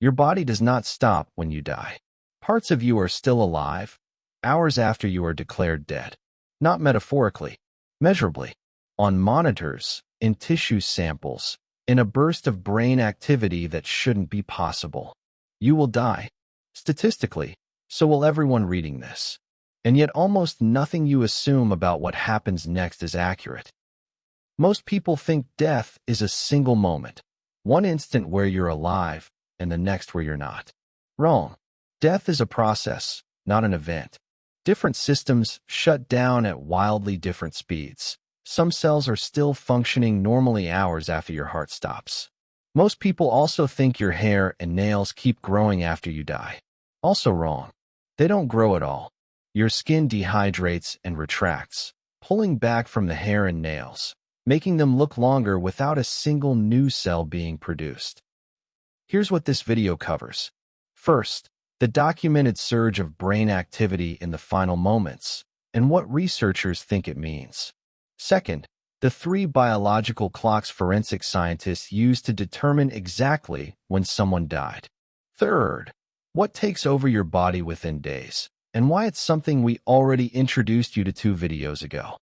Your body does not stop when you die. Parts of you are still alive, hours after you are declared dead. Not metaphorically, measurably. On monitors, in tissue samples, in a burst of brain activity that shouldn't be possible. You will die. Statistically, so will everyone reading this. And yet almost nothing you assume about what happens next is accurate. Most people think death is a single moment, one instant where you're alive and the next where you're not. Wrong. Death is a process, not an event. Different systems shut down at wildly different speeds. Some cells are still functioning normally hours after your heart stops. Most people also think your hair and nails keep growing after you die. Also wrong. They don't grow at all. Your skin dehydrates and retracts, pulling back from the hair and nails, making them look longer without a single new cell being produced. Here's what this video covers. First, the documented surge of brain activity in the final moments, and what researchers think it means. Second, the 3 biological clocks forensic scientists use to determine exactly when someone died. Third, what takes over your body within days, and why it's something we already introduced you to 2 videos ago.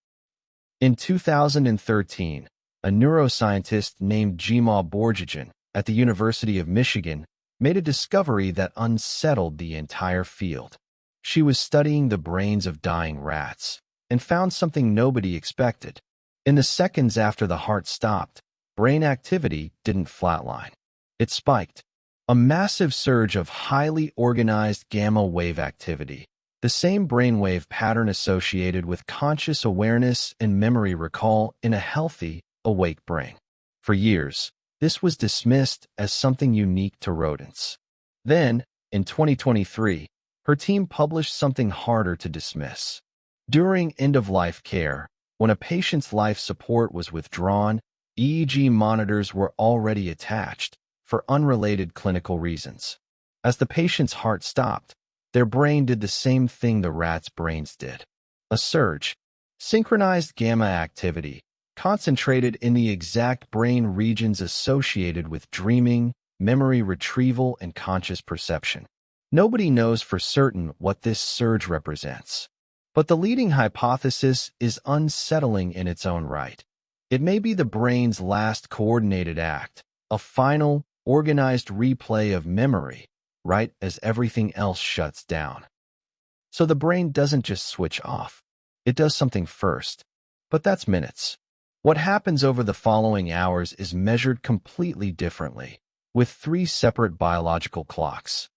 In 2013, a neuroscientist named Jima Borjajan at the University of Michigan made a discovery that unsettled the entire field. She was studying the brains of dying rats and found something nobody expected. In the seconds after the heart stopped, brain activity didn't flatline. It spiked. A massive surge of highly organized gamma wave activity, the same brainwave pattern associated with conscious awareness and memory recall in a healthy, awake brain. For years, this was dismissed as something unique to rodents. Then, in 2023, her team published something harder to dismiss. During end-of-life care, when a patient's life support was withdrawn, EEG monitors were already attached for unrelated clinical reasons. As the patient's heart stopped, their brain did the same thing the rats' brains did. A surge, synchronized gamma activity, concentrated in the exact brain regions associated with dreaming, memory retrieval, and conscious perception. Nobody knows for certain what this surge represents. But the leading hypothesis is unsettling in its own right. It may be the brain's last coordinated act, a final, organized replay of memory, right as everything else shuts down. So the brain doesn't just switch off. It does something first. But that's minutes. What happens over the following hours is measured completely differently, with 3 separate biological clocks.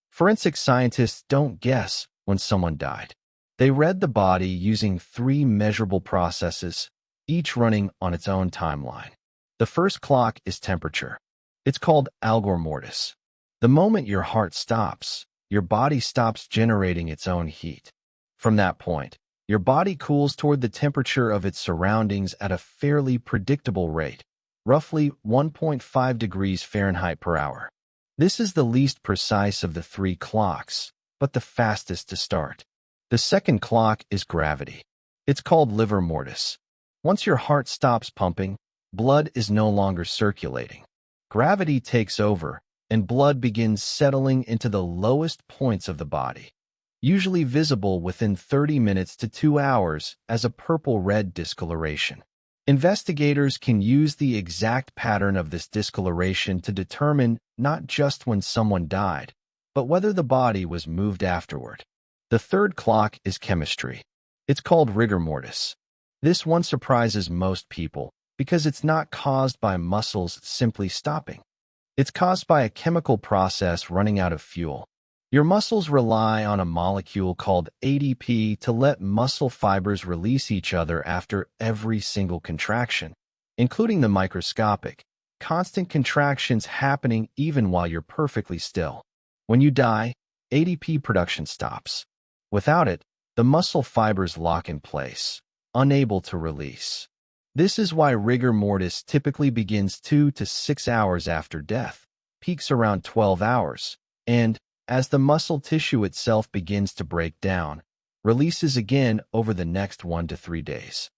Forensic scientists don't guess when someone died. They read the body using 3 measurable processes, each running on its own timeline. The first clock is temperature. It's called algor mortis. The moment your heart stops, your body stops generating its own heat. From that point, your body cools toward the temperature of its surroundings at a fairly predictable rate, roughly 1.5 degrees Fahrenheit per hour. This is the least precise of the 3 clocks, but the fastest to start. The second clock is gravity. It's called livor mortis. Once your heart stops pumping, blood is no longer circulating. Gravity takes over, and blood begins settling into the lowest points of the body, usually visible within 30 minutes to 2 hours as a purple-red discoloration. Investigators can use the exact pattern of this discoloration to determine not just when someone died, but whether the body was moved afterward. The third clock is chemistry. It's called rigor mortis. This one surprises most people because it's not caused by muscles simply stopping. It's caused by a chemical process running out of fuel. Your muscles rely on a molecule called ADP to let muscle fibers release each other after every single contraction, including the microscopic, constant contractions happening even while you're perfectly still. When you die, ADP production stops. Without it, the muscle fibers lock in place, unable to release. This is why rigor mortis typically begins 2 to 6 hours after death, peaks around 12 hours, and, as the muscle tissue itself begins to break down, releases again over the next 1 to 3 days.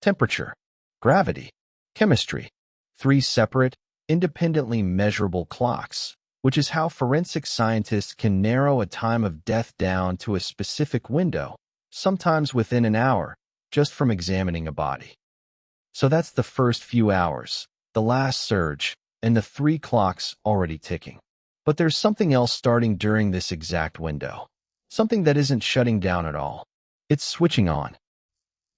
Temperature, gravity, chemistry, 3 separate, independently measurable clocks, which is how forensic scientists can narrow a time of death down to a specific window, sometimes within an hour, just from examining a body. So that's the first few hours, the last surge, and the 3 clocks already ticking. But there's something else starting during this exact window. Something that isn't shutting down at all. It's switching on.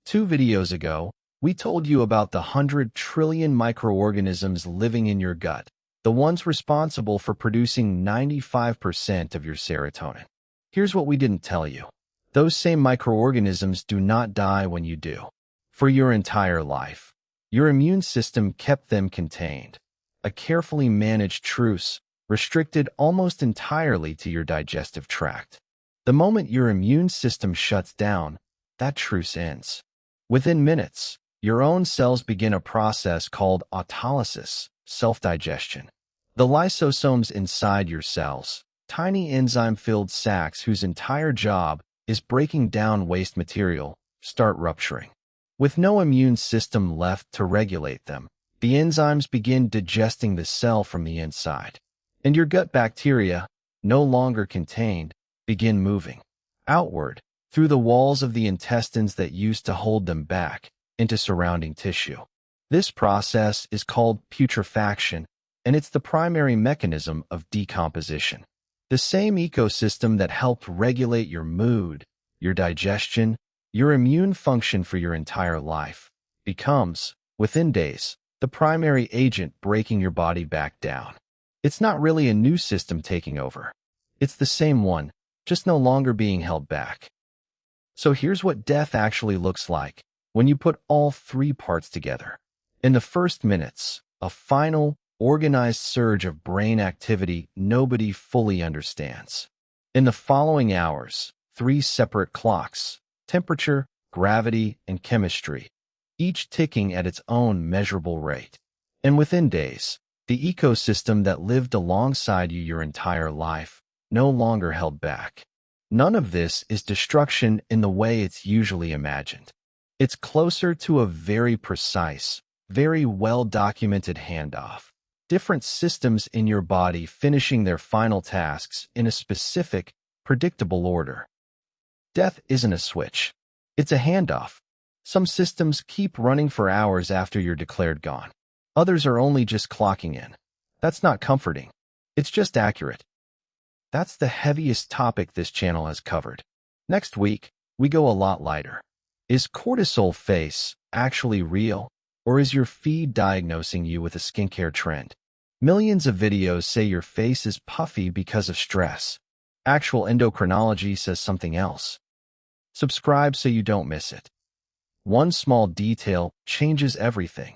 2 videos ago, we told you about the 100 trillion microorganisms living in your gut, the ones responsible for producing 95% of your serotonin. Here's what we didn't tell you. Those same microorganisms do not die when you do. For your entire life, your immune system kept them contained. A carefully managed truce, restricted almost entirely to your digestive tract. The moment your immune system shuts down, that truce ends. Within minutes, your own cells begin a process called autolysis, self-digestion. The lysosomes inside your cells, tiny enzyme-filled sacs whose entire job is breaking down waste material, start rupturing. With no immune system left to regulate them, the enzymes begin digesting the cell from the inside. And your gut bacteria, no longer contained, begin moving outward through the walls of the intestines that used to hold them back into surrounding tissue. This process is called putrefaction, and it's the primary mechanism of decomposition. The same ecosystem that helped regulate your mood, your digestion, your immune function for your entire life becomes, within days, the primary agent breaking your body back down. It's not really a new system taking over. It's the same one, just no longer being held back. So here's what death actually looks like when you put all 3 parts together. In the first minutes, a final, organized surge of brain activity nobody fully understands. In the following hours, 3 separate clocks, temperature, gravity, and chemistry, each ticking at its own measurable rate. And within days, the ecosystem that lived alongside you your entire life, no longer held back. None of this is destruction in the way it's usually imagined. It's closer to a very precise, very well-documented handoff. Different systems in your body finishing their final tasks in a specific, predictable order. Death isn't a switch. It's a handoff. Some systems keep running for hours after you're declared gone. Others are only just clocking in. That's not comforting. It's just accurate. That's the heaviest topic this channel has covered. Next week, we go a lot lighter. Is cortisol face actually real, or is your feed diagnosing you with a skincare trend? Millions of videos say your face is puffy because of stress. Actual endocrinology says something else. Subscribe so you don't miss it. One small detail changes everything.